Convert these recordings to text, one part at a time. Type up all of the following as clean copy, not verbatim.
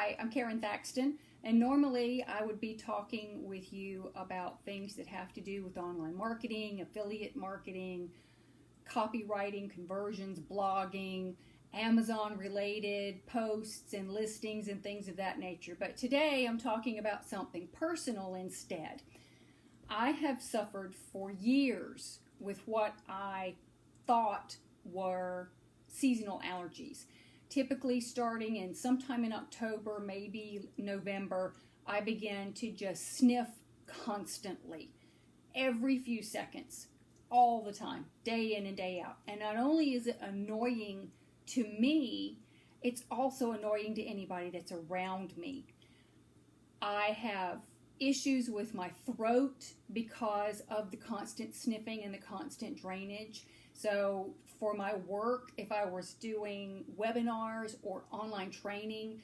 Hi, I'm Karen Thaxton, and normally I would be talking with you about things that have to do with online marketing, affiliate marketing, copywriting, conversions, blogging, Amazon-related posts and listings and things of that nature. But today I'm talking about something personal instead. I have suffered for years with what I thought were seasonal allergies. Typically starting in sometime in October, maybe November, I began to just sniff constantly, every few seconds, all the time, day in and day out. And not only is it annoying to me, it's also annoying to anybody that's around me. I have issues with my throat because of the constant sniffing and the constant drainage. So for my work, if I was doing webinars or online training,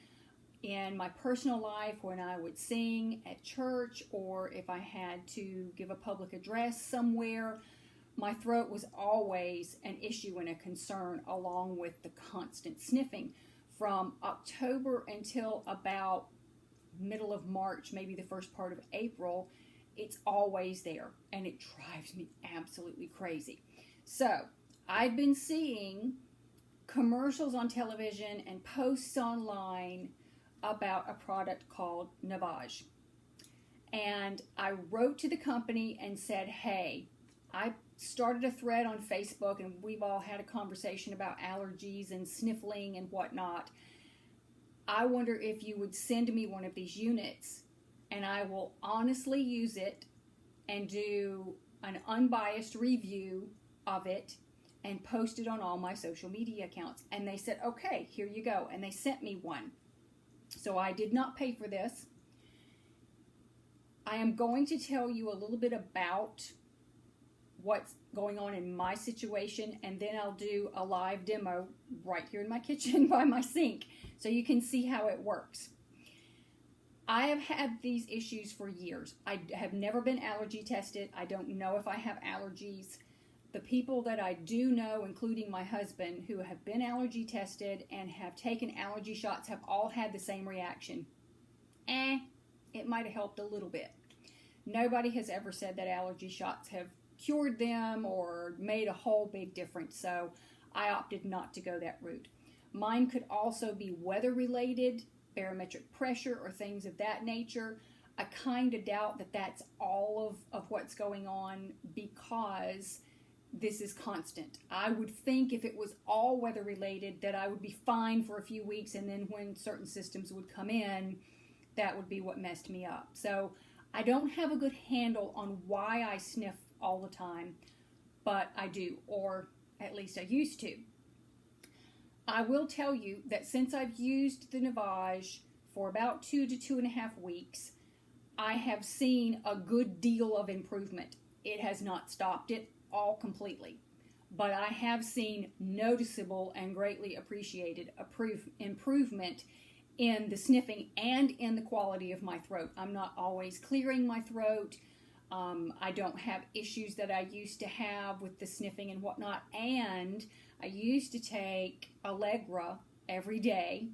in my personal life when I would sing at church, or if I had to give a public address somewhere, my throat was always an issue and a concern, along with the constant sniffing. From October until about middle of March, maybe the first part of April, it's always there, and it drives me absolutely crazy. So I've been seeing commercials on television and posts online about a product called Navage. And I wrote to the company and said, hey, I started a thread on Facebook, and we've all had a conversation about allergies and sniffling and whatnot. I wonder if you would send me one of these units, and I will honestly use it and do an unbiased review of it and post it on all my social media accounts. And they said, okay, here you go. And they sent me one. So I did not pay for this. I am going to tell you a little bit about what's going on in my situation, and then I'll do a live demo right here in my kitchen by my sink so you can see how it works. I have had these issues for years. I have never been allergy tested. I don't know if I have allergies. The people that I do know, including my husband, who have been allergy tested and have taken allergy shots, have all had the same reaction. It might have helped a little bit. Nobody has ever said that allergy shots have cured them or made a whole big difference, so I opted not to go that route. Mine could also be weather related, barometric pressure, or things of that nature. I kind of doubt that that's all of what's going on, because this is constant. I would think if it was all weather related that I would be fine for a few weeks, and then when certain systems would come in, that would be what messed me up. So I don't have a good handle on why I sniff all the time, but I do, or at least I used to. I will tell you that since I've used the Navage for about 2 to 2.5 weeks, I have seen a good deal of improvement. It has not stopped it all completely, but I have seen noticeable and greatly appreciated improvement in the sniffing and in the quality of my throat. I'm not always clearing my throat. I don't have issues that I used to have with the sniffing and whatnot. And I used to take Allegra every day.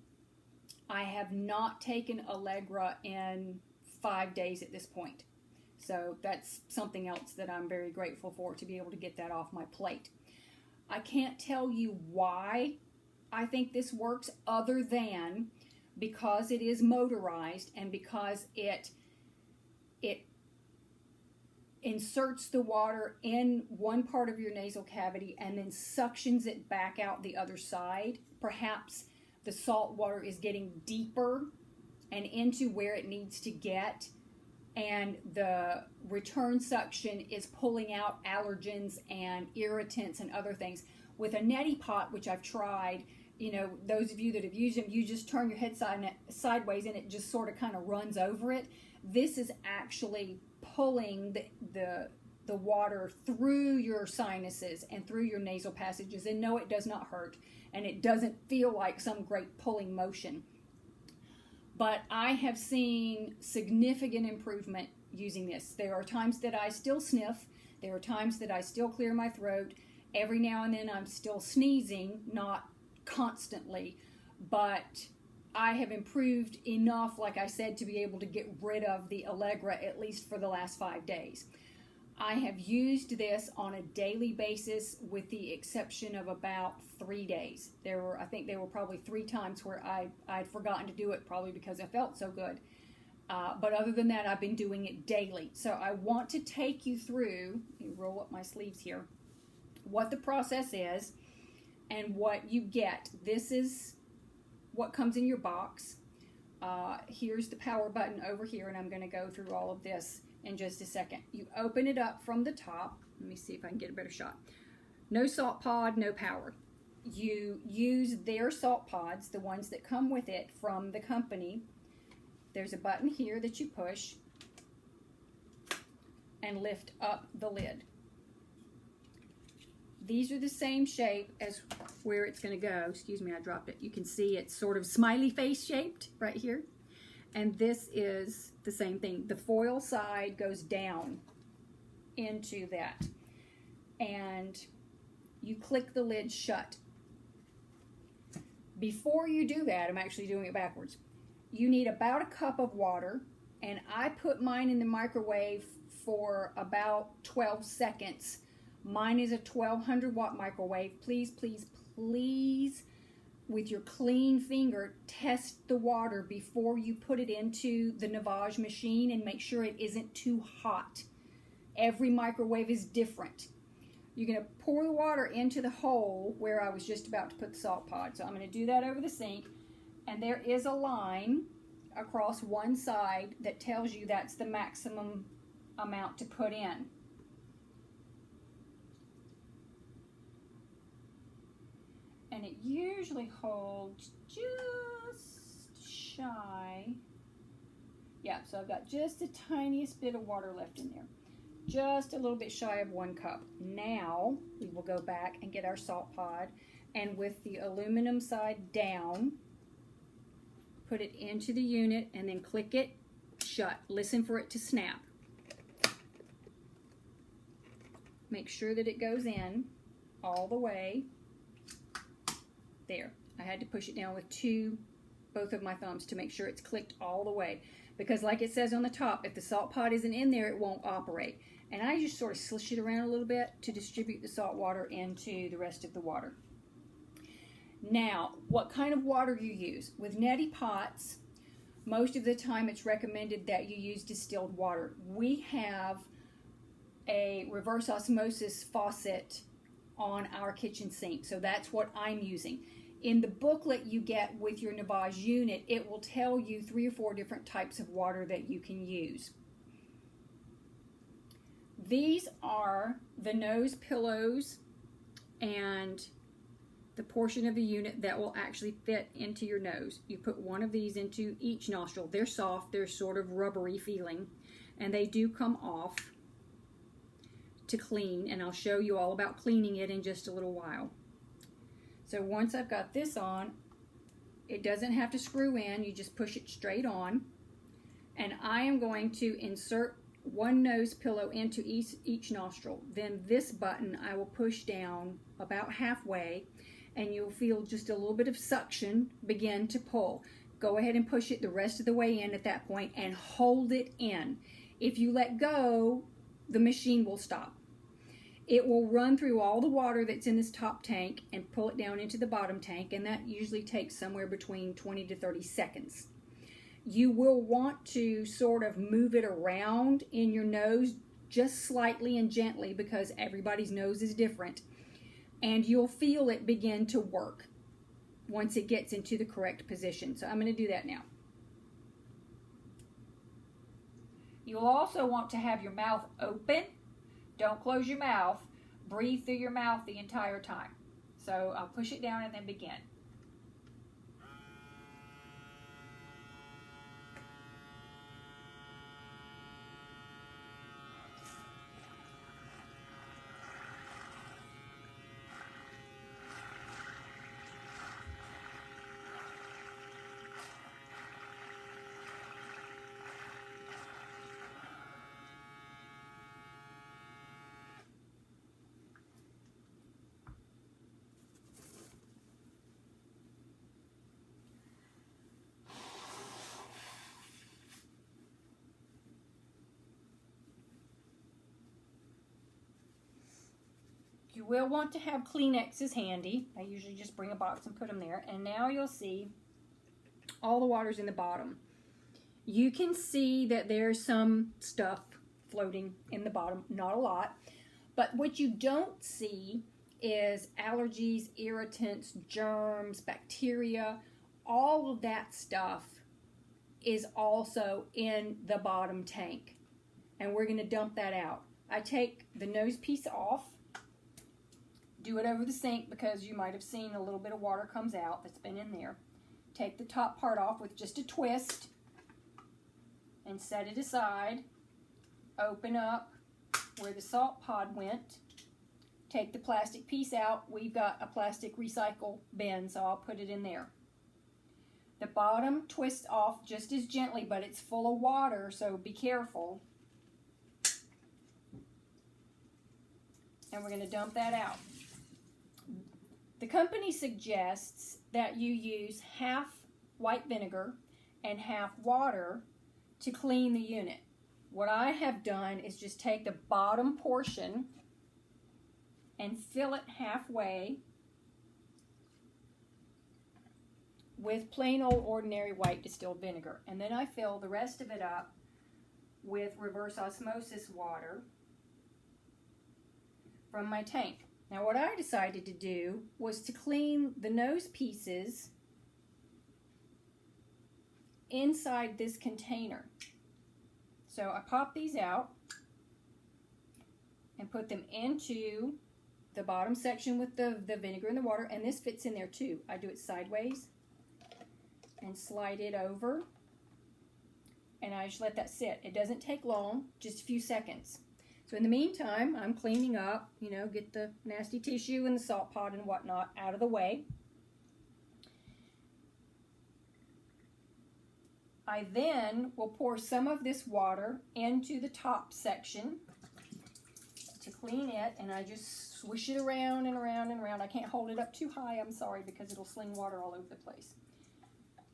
I have not taken Allegra in 5 days at this point. So that's something else that I'm very grateful for, to be able to get that off my plate. I can't tell you why I think this works, other than because it is motorized and because it inserts the water in one part of your nasal cavity and then suctions it back out the other side. Perhaps the salt water is getting deeper and into where it needs to get, and the return suction is pulling out allergens and irritants and other things. With a Neti pot, which I've tried, those of you that have used them, you just turn your head sideways and it just sort of kind of runs over it. This is actually pulling the water through your sinuses and through your nasal passages. And no, it does not hurt, and it doesn't feel like some great pulling motion. But I have seen significant improvement using this. There are times that I still sniff. There are times that I still clear my throat. Every now and then I'm still sneezing, not constantly, but I have improved enough, like I said, to be able to get rid of the Allegra at least for the last 5 days. I have used this on a daily basis with the exception of about 3 days. I think there were probably 3 times where I'd forgotten to do it, probably because I felt so good. But other than that, I've been doing it daily. So I want to take you through, let me roll up my sleeves here, what the process is and what you get. This is what comes in your box. Here's the power button over here, and I'm going to go through all of this in just a second. You open it up from the top. Let me see if I can get a better shot. No salt pod, no power. You use their salt pods, the ones that come with it from the company. There's a button here that you push and lift up the lid. These are the same shape as where it's going to go. Excuse me, I dropped it. You can see it's sort of smiley face shaped right here. And this is the same thing. The foil side goes down into that. And you click the lid shut. Before you do that, I'm actually doing it backwards. You need about a cup of water. And I put mine in the microwave for about 12 seconds. Mine is a 1200 watt microwave. Please, please, please, with your clean finger, test the water before you put it into the Navage machine and make sure it isn't too hot. Every microwave is different. You're going to pour the water into the hole where I was just about to put the salt pod. So I'm going to do that over the sink. And there is a line across one side that tells you that's the maximum amount to put in. And it usually holds just shy. Yeah, so I've got just the tiniest bit of water left in there. Just a little bit shy of 1 cup. Now we will go back and get our salt pod, and with the aluminum side down, put it into the unit and then click it shut. Listen for it to snap. Make sure that it goes in all the way. There. I had to push it down with both of my thumbs to make sure it's clicked all the way. Because like it says on the top, if the salt pod isn't in there, it won't operate. And I just sort of slish it around a little bit to distribute the salt water into the rest of the water. Now, what kind of water you use? With Neti pots, most of the time it's recommended that you use distilled water. We have a reverse osmosis faucet on our kitchen sink, so that's what I'm using. In the booklet you get with your Navage unit, it will tell you 3 or 4 different types of water that you can use. These are the nose pillows and the portion of the unit that will actually fit into your nose. You put one of these into each nostril. They're soft, they're sort of rubbery feeling, and they do come off to clean, and I'll show you all about cleaning it in just a little while. So once I've got this on, it doesn't have to screw in, you just push it straight on. And I am going to insert one nose pillow into each nostril. Then this button I will push down about halfway, and you'll feel just a little bit of suction begin to pull. Go ahead and push it the rest of the way in at that point and hold it in. If you let go, the machine will stop. It will run through all the water that's in this top tank and pull it down into the bottom tank, and that usually takes somewhere between 20 to 30 seconds. You will want to sort of move it around in your nose just slightly and gently because everybody's nose is different, and you'll feel it begin to work once it gets into the correct position. So I'm going to do that now. You'll also want to have your mouth open. Don't close your mouth. Breathe through your mouth the entire time. So I'll push it down and then begin. you will want to have Kleenexes handy. I usually just bring a box and put them there. And now you'll see all the water's in the bottom. You can see that there's some stuff floating in the bottom, not a lot. But what you don't see is allergies, irritants, germs, bacteria. All of that stuff is also in the bottom tank. And we're going to dump that out. I take the nose piece off, do it over the sink because you might have seen a little bit of water comes out that's been in there. Take the top part off with just a twist and set it aside. Open up where the salt pod went. Take the plastic piece out. We've got a plastic recycle bin, so I'll put it in there. The bottom twists off just as gently, but it's full of water, so be careful. And we're going to dump that out. The company suggests that you use half white vinegar and half water to clean the unit. What I have done is just take the bottom portion and fill it halfway with plain old ordinary white distilled vinegar. And then I fill the rest of it up with reverse osmosis water from my tank. Now what I decided to do was to clean the nose pieces inside this container. So I pop these out and put them into the bottom section with the vinegar and the water, and this fits in there too. I do it sideways and slide it over, and I just let that sit. It doesn't take long, just a few seconds. So in the meantime, I'm cleaning up, get the nasty tissue and the salt pot and whatnot out of the way. I then will pour some of this water into the top section to clean it, and I just swish it around and around and around. I can't hold it up too high, I'm sorry, because it'll sling water all over the place.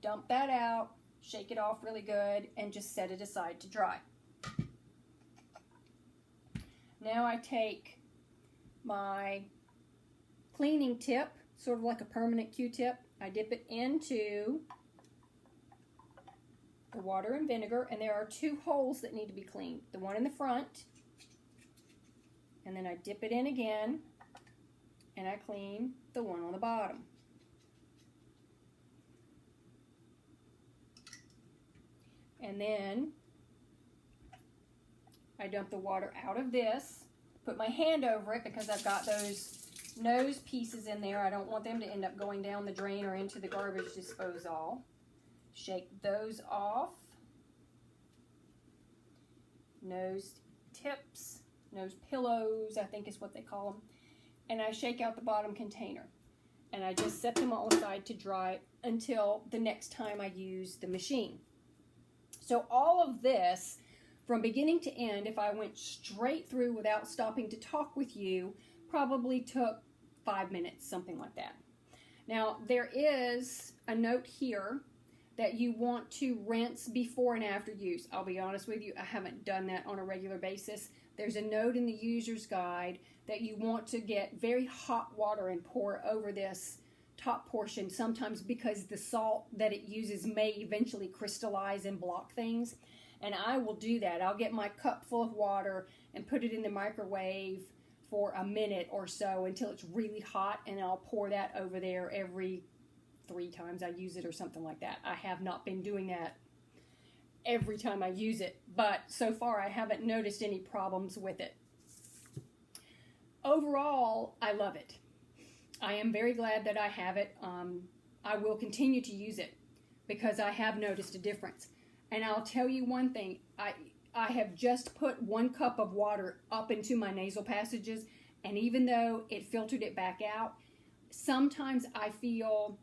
Dump that out, shake it off really good, and just set it aside to dry. Now I take my cleaning tip, sort of like a permanent Q-tip. I dip it into the water and vinegar, and there are two holes that need to be cleaned. The one in the front, and then I dip it in again, and I clean the one on the bottom. And then I dump the water out of this, put my hand over it because I've got those nose pieces in there. I don't want them to end up going down the drain or into the garbage disposal. Shake those off. Nose tips, nose pillows, I think is what they call them. And I shake out the bottom container. And I just set them all aside to dry until the next time I use the machine. So all of this, from beginning to end, if I went straight through without stopping to talk with you, probably took 5 minutes, something like that. Now, there is a note here that you want to rinse before and after use. I'll be honest with you, I haven't done that on a regular basis. There's a note in the user's guide that you want to get very hot water and pour over this top portion, sometimes because the salt that it uses may eventually crystallize and block things. And I will do that. I'll get my cup full of water and put it in the microwave for a minute or so until it's really hot, and I'll pour that over there every 3 times I use it or something like that. I have not been doing that every time I use it, but so far I haven't noticed any problems with it. Overall, I love it. I am very glad that I have it. I will continue to use it because I have noticed a difference. And I'll tell you one thing, I have just put 1 cup of water up into my nasal passages, and even though it filtered it back out, sometimes I feel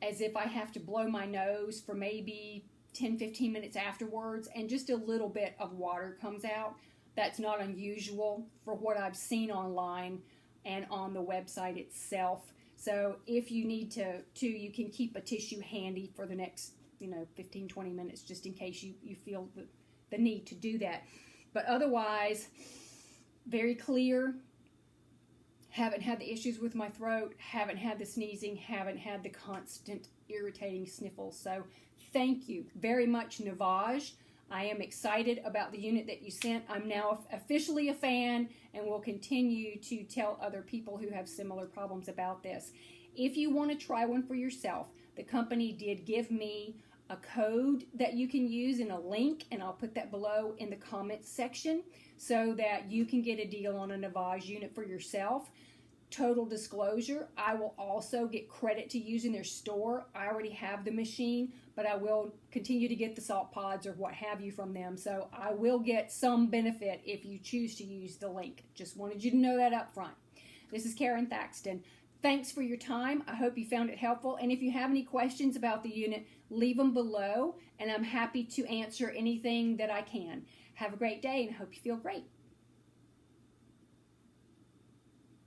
as if I have to blow my nose for maybe 10-15 minutes afterwards, and just a little bit of water comes out. That's not unusual for what I've seen online and on the website itself. So if you need to, you can keep a tissue handy for the next 15-20 minutes, just in case you feel the need to do that. But otherwise, very clear, haven't had the issues with my throat, haven't had the sneezing, haven't had the constant irritating sniffles. So thank you very much, Navage. I am excited about the unit that you sent. I'm now officially a fan and will continue to tell other people who have similar problems about this. If you want to try one for yourself, the company did give me a code that you can use in a link, and I'll put that below in the comments section so that you can get a deal on a Navage unit for yourself. Total disclosure, I will also get credit to using their store. I already have the machine, but I will continue to get the salt pods or what have you from them. So I will get some benefit if you choose to use the link. Just wanted you to know that up front. This is Karen Thaxton. Thanks for your time. I hope you found it helpful. And if you have any questions about the unit, leave them below, and I'm happy to answer anything that I can. Have a great day, and I hope you feel great.